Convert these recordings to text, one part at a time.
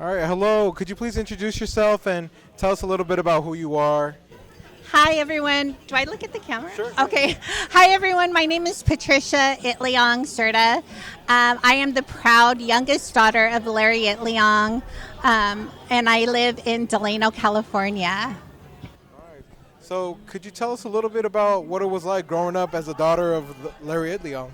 All right, hello. Could you please introduce yourself and tell us a little bit about who you are? Hi, everyone. Do I look at the camera? Sure. Okay. Hi, everyone. My name is Patricia Itliong Serta. I am the proud youngest daughter of Larry Itliong, and I live in Delano, California. All right. So, could you tell us a little bit about what it was like growing up as a daughter of Larry Itliong?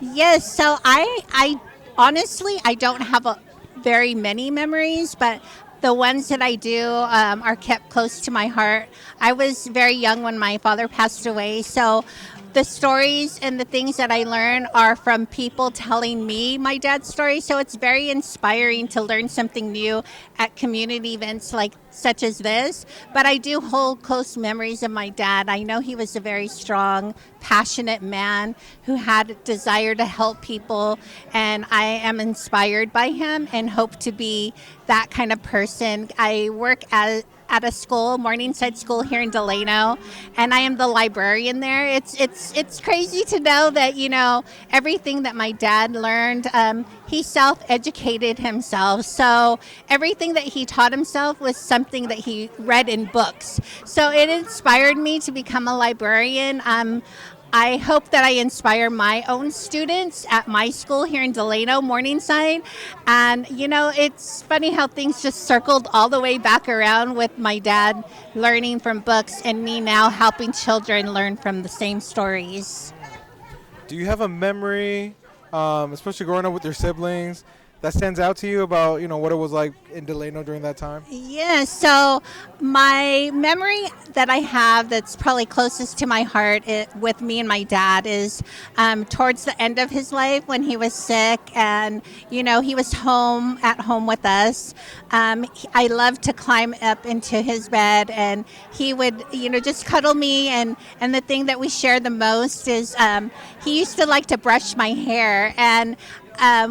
Yes, so I honestly, I don't have very many memories, but the ones that I do are kept close to my heart. I was very young when my father passed away, so the stories and the things that I learn are from people telling me my dad's story. So it's very inspiring to learn something new at community events like such as this. But I do hold close memories of my dad. I know he was a very strong, passionate man who had a desire to help people, and I am inspired by him and hope to be that kind of person. I work at a school, Morningside School here in Delano, and I am the librarian there. It's crazy to know that everything that my dad learned, he self-educated himself. So everything that he taught himself was something that he read in books. So it inspired me to become a librarian. I hope that I inspire my own students at my school here in Delano, Morningside. And, it's funny how things just circled all the way back around with my dad learning from books and me now helping children learn from the same stories. Do you have a memory, especially growing up with your siblings, that stands out to you about what it was like in Delano during that time? Yes. So my memory that I have that's probably closest to my heart with me and my dad is towards the end of his life when he was sick and, he was at home with us. I loved to climb up into his bed and he would, just cuddle me. And the thing that we share the most is he used to like to brush my hair. And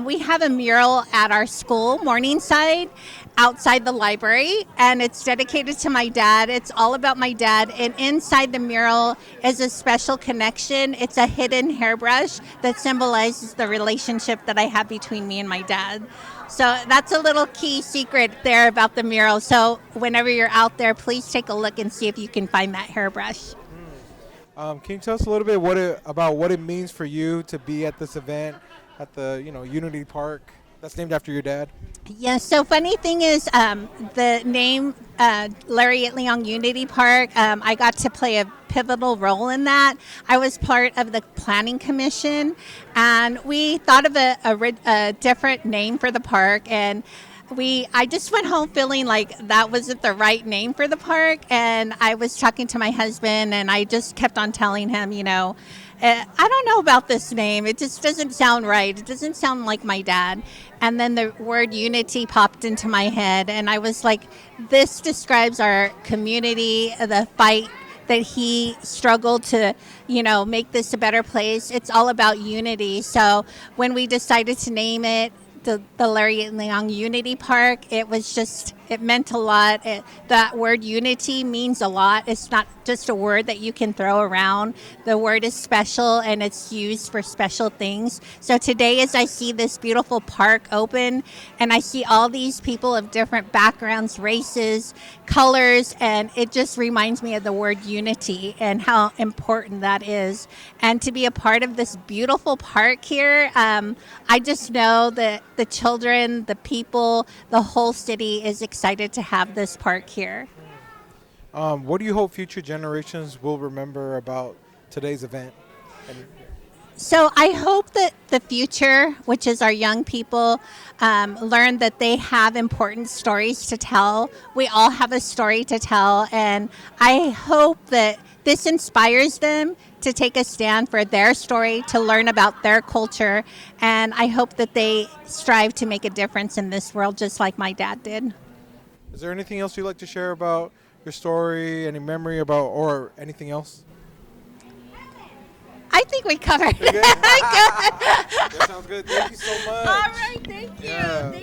we have a mural at our school, Morningside, outside the library, and it's dedicated to my dad. It's all about my dad, and inside the mural is a special connection. It's a hidden hairbrush that symbolizes the relationship that I have between me and my dad. So that's a little key secret there about the mural. So whenever you're out there, please take a look and see if you can find that hairbrush. Can you tell us a little bit about what it means for you to be at this event at the Unity Park that's named after your dad? Yes. So funny thing is, the name Larry Itliong Unity Park. I got to play a pivotal role in that. I was part of the planning commission, and we thought of a different name for the park. And I just went home feeling like that wasn't the right name for the park. And I was talking to my husband, and I just kept on telling him, I don't know about this name. It just doesn't sound right. It doesn't sound like my dad. And then the word unity popped into my head. And I was like, this describes our community, the fight that he struggled to, make this a better place. It's all about unity. So when we decided to name it the Larry Itliong Unity Park, it meant a lot. That word unity means a lot. It's not just a word that you can throw around. The word is special and it's used for special things. So today, as I see this beautiful park open and I see all these people of different backgrounds, races, colors, and it just reminds me of the word unity and how important that is. And to be a part of this beautiful park here, I just know that the children, the people, the whole city is excited to have this park here. What do you hope future generations will remember about today's event? So I hope that the future, which is our young people, learn that they have important stories to tell. We all have a story to tell, and I hope that this inspires them to take a stand for their story, to learn about their culture, and I hope that they strive to make a difference in this world just like my dad did. Is there anything else you'd like to share about your story, any memory about, or anything else? I think we covered it. Good? That sounds good. Thank you so much. All right, thank you. Yeah. Thank